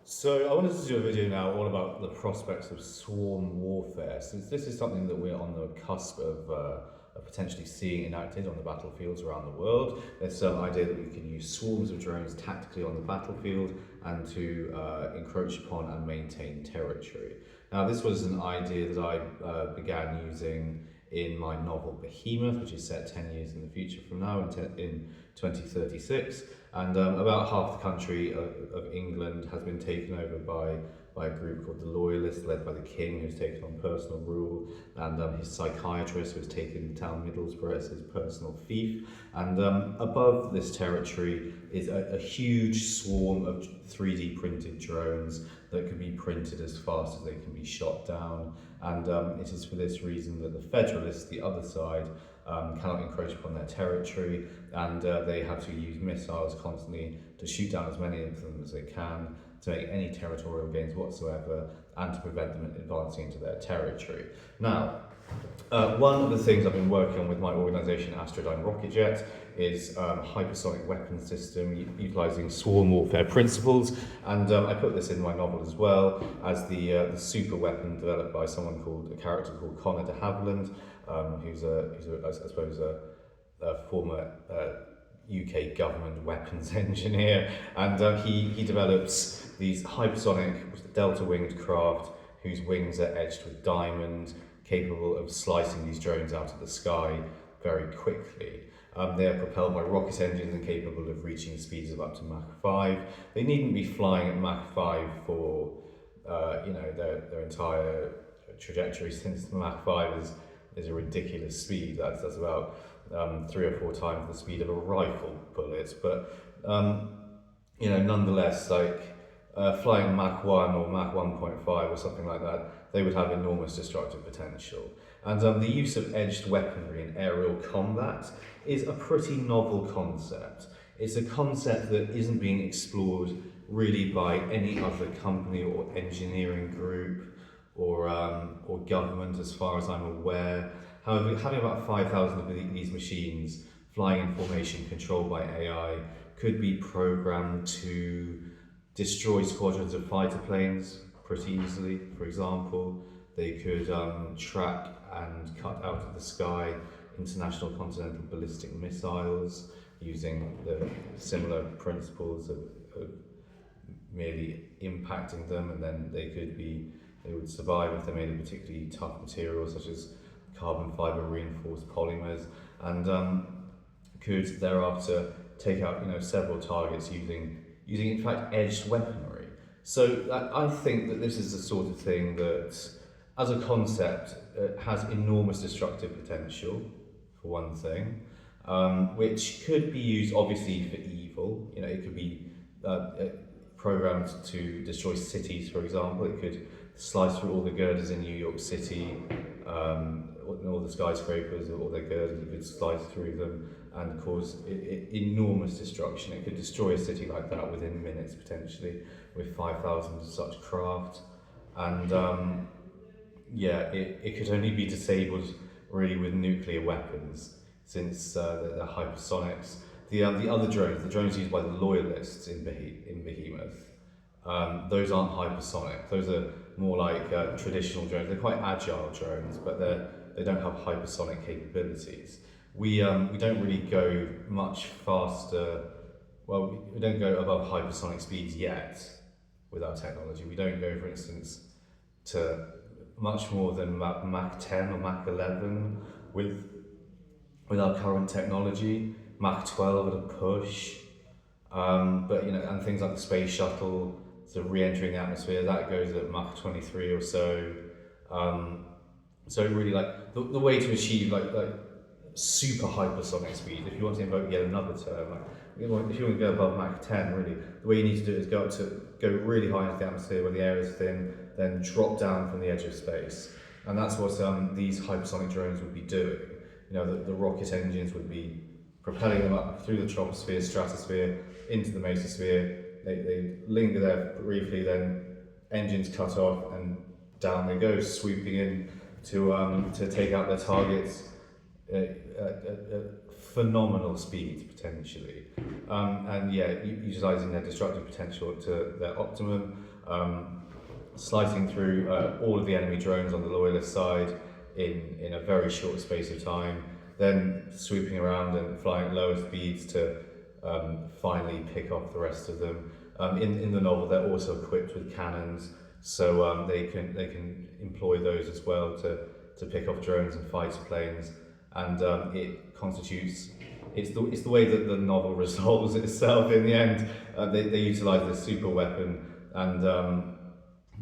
So I wanted to do a video now all about the prospects of swarm warfare, since this is something that we're on the cusp of potentially seeing enacted on the battlefields around the world. There's some idea that we can use swarms of drones tactically on the battlefield and to encroach upon and maintain territory. Now, this was an idea that I began using in my novel Behemoth, which is set 10 years in the future from now, in 2036. And about half the country of England has been taken over by a group called the Loyalists, led by the King, who's taken on personal rule, and his psychiatrist, who has taken the town Middlesbrough as his personal fief. And above this territory is a huge swarm of 3D printed drones that can be printed as fast as they can be shot down. And it is for this reason that the Federalists, the other side, cannot encroach upon their territory, and they have to use missiles constantly to shoot down as many of them as they can to make any territorial gains whatsoever and to prevent them advancing into their territory. Now, one of the things I've been working on with my organisation Astrodyne Rocketjet is hypersonic weapon system utilising swarm warfare principles, and I put this in my novel as well as the super weapon developed by a character called Connor de Havilland, who's I suppose a former UK government weapons engineer, and he develops these hypersonic delta-winged craft whose wings are edged with diamond, capable of slicing these drones out of the sky very quickly. They are propelled by rocket engines and capable of reaching speeds of up to Mach 5. They needn't be flying at Mach 5 for their entire trajectory, since Mach 5 is a ridiculous speed. That's about 3 or 4 times the speed of a rifle bullet. But nonetheless, flying Mach 1 or Mach 1.5 or something like that, they would have enormous destructive potential. And the use of edged weaponry in aerial combat is a pretty novel concept. It's a concept that isn't being explored really by any other company or engineering group or government, as far as I'm aware. However, having about 5,000 of these machines flying in formation controlled by AI could be programmed to destroy squadrons of fighter planes pretty easily. For example, they could track and cut out of the sky international continental ballistic missiles using the similar principles of merely impacting them, and then they would survive if they're made of particularly tough materials such as carbon fiber reinforced polymers, and could thereafter take out several targets using in fact edged weaponry. So I think that this is the sort of thing that, as a concept, has enormous destructive potential, for one thing, which could be used obviously for evil. It could be programmed to destroy cities, for example. It could slice through all the girders in New York City, all the skyscrapers, all their girders. It could slice through them and cause enormous destruction. It could destroy a city like that within minutes, potentially, with 5,000 of such craft. And it could only be disabled really with nuclear weapons, since the hypersonics. The other drones, the drones used by the Loyalists in Behemoth, those aren't hypersonic. Those are more like traditional drones. They're quite agile drones, but they don't have hypersonic capabilities. We don't really go much faster. Well, we don't go above hypersonic speeds yet with our technology. We don't go, for instance, to much more than Mach 10 or Mach 11 with our current technology. Mach 12 at a push. And things like the space shuttle, sort of re-entering the atmosphere, that goes at Mach 23 or so. So really, the way to achieve like super hypersonic speed, if you want to invoke yet another term, if you want to go above Mach 10, really, the way you need to do it is go really high into the atmosphere where the air is thin, then drop down from the edge of space. And that's what these hypersonic drones would be doing. The rocket engines would be propelling them up through the troposphere, stratosphere, into the mesosphere. They linger there briefly, then engines cut off, and down they go, swooping in to take out their targets at phenomenal speed potentially, and yeah, utilising their destructive potential to their optimum, slicing through all of the enemy drones on the loyalist side in a very short space of time, then swooping around and flying at lower speeds to finally pick off the rest of them. In the novel, they're also equipped with cannons, so they can employ those as well to pick off drones and fighter planes, and it constitutes. It's the way that the novel resolves itself in the end. They utilise this super weapon, and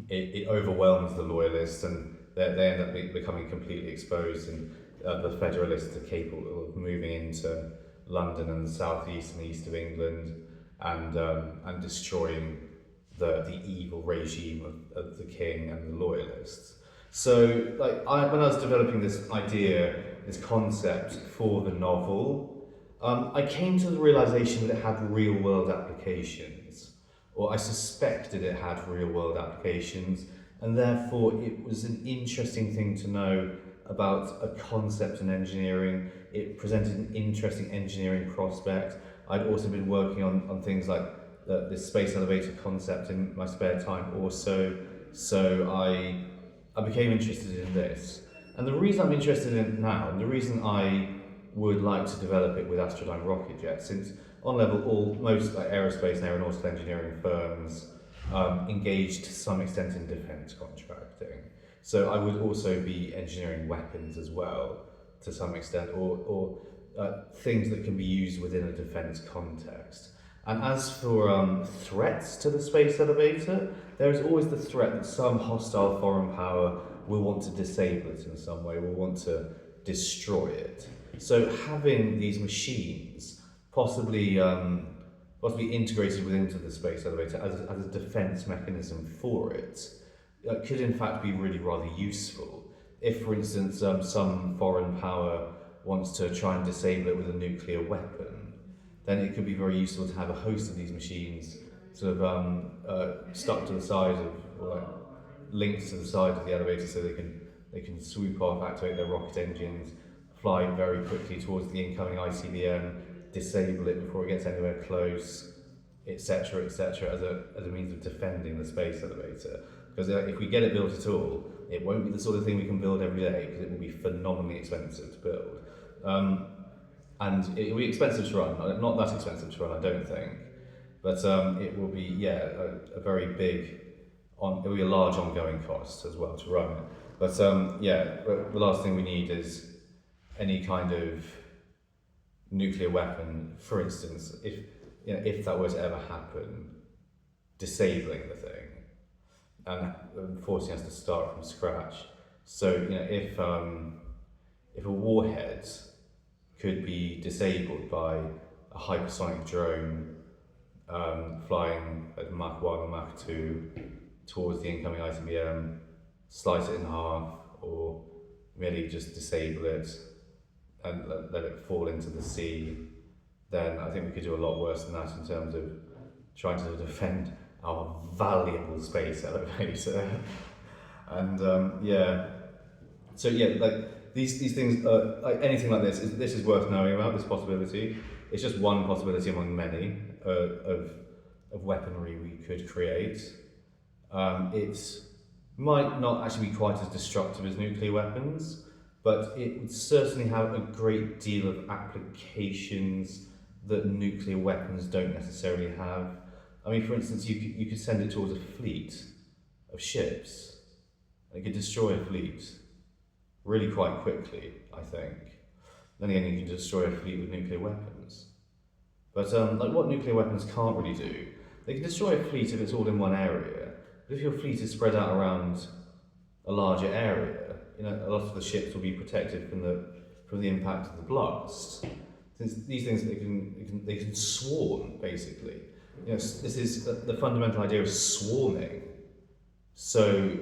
it overwhelms the loyalists, and they end up becoming completely exposed, and the Federalists are capable of moving into London and the southeast and east of England, and destroying the evil regime of the king and the loyalists. So, when I was developing this idea, this concept for the novel, I came to the realization that it had real-world applications, or I suspected it had real-world applications, and therefore it was an interesting thing to know about a concept in engineering. It presented an interesting engineering prospect. I'd also been working on things like this space elevator concept in my spare time also, so I became interested in this. And the reason I'm interested in it now, and the reason I would like to develop it with Astrodyne rocket jets, since on level most aerospace and aeronautical engineering firms engaged to some extent in defence contracting. So I would also be engineering weapons as well, to some extent, or things that can be used within a defence context. And as for threats to the space elevator, there is always the threat that some hostile foreign power will want to disable it in some way, will want to destroy it. So having these machines possibly integrated into the space elevator as a defence mechanism for it could in fact be really rather useful. If, for instance, some foreign power wants to try and disable it with a nuclear weapon, then it could be very useful to have a host of these machines sort of stuck to the side of, or linked to the side of the elevator, so they can swoop off, activate their rocket engines, fly very quickly towards the incoming ICBM, disable it before it gets anywhere close, etc., etc., as a means of defending the space elevator. Because if we get it built at all, it won't be the sort of thing we can build every day, because it will be phenomenally expensive to build. And it will be expensive to run, not that expensive to run, I don't think, but it will be, a very big, it will be a large ongoing cost as well to run it. But the last thing we need is any kind of nuclear weapon, for instance, if that were to ever happen, disabling the thing and forcing us to start from scratch. So if a warhead could be disabled by a hypersonic drone flying at Mach 1 or Mach 2 towards the incoming ICBM, slice it in half, or merely just disable it and let it fall into the sea, then I think we could do a lot worse than that in terms of trying to defend our valuable space elevator. And these things, anything like this is worth knowing about, this possibility. It's just one possibility among many of weaponry we could create. It might not actually be quite as destructive as nuclear weapons, but it would certainly have a great deal of applications that nuclear weapons don't necessarily have. I mean, for instance, you could send it towards a fleet of ships. It could destroy a fleet really quite quickly, I think. Then again, you can destroy a fleet with nuclear weapons. But what nuclear weapons can't really do, they can destroy a fleet if it's all in one area. But if your fleet is spread out around a larger area, a lot of the ships will be protected from the impact of the blast. Since these things they can swarm, basically. This is the fundamental idea of swarming. So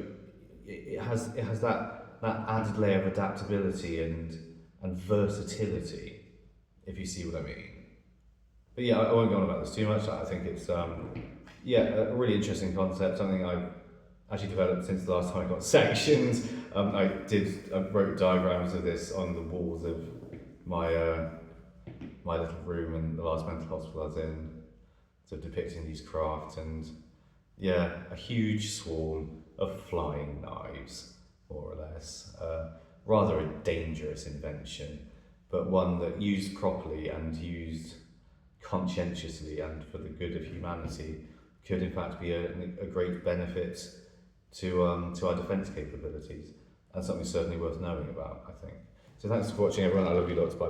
it has that added layer of adaptability and versatility, if you see what I mean. But I won't go on about this too much. I think it's a really interesting concept, something I've actually developed since the last time I got sanctioned. I wrote diagrams of this on the walls of my my little room in the last mental hospital I was in, sort of depicting these craft, and yeah, a huge swarm of flying knives, more or less. Rather a dangerous invention, but one that used properly and used conscientiously and for the good of humanity could in fact be a great benefit to our defence capabilities, and something certainly worth knowing about, I think. So thanks for watching everyone, I love you lots, bye.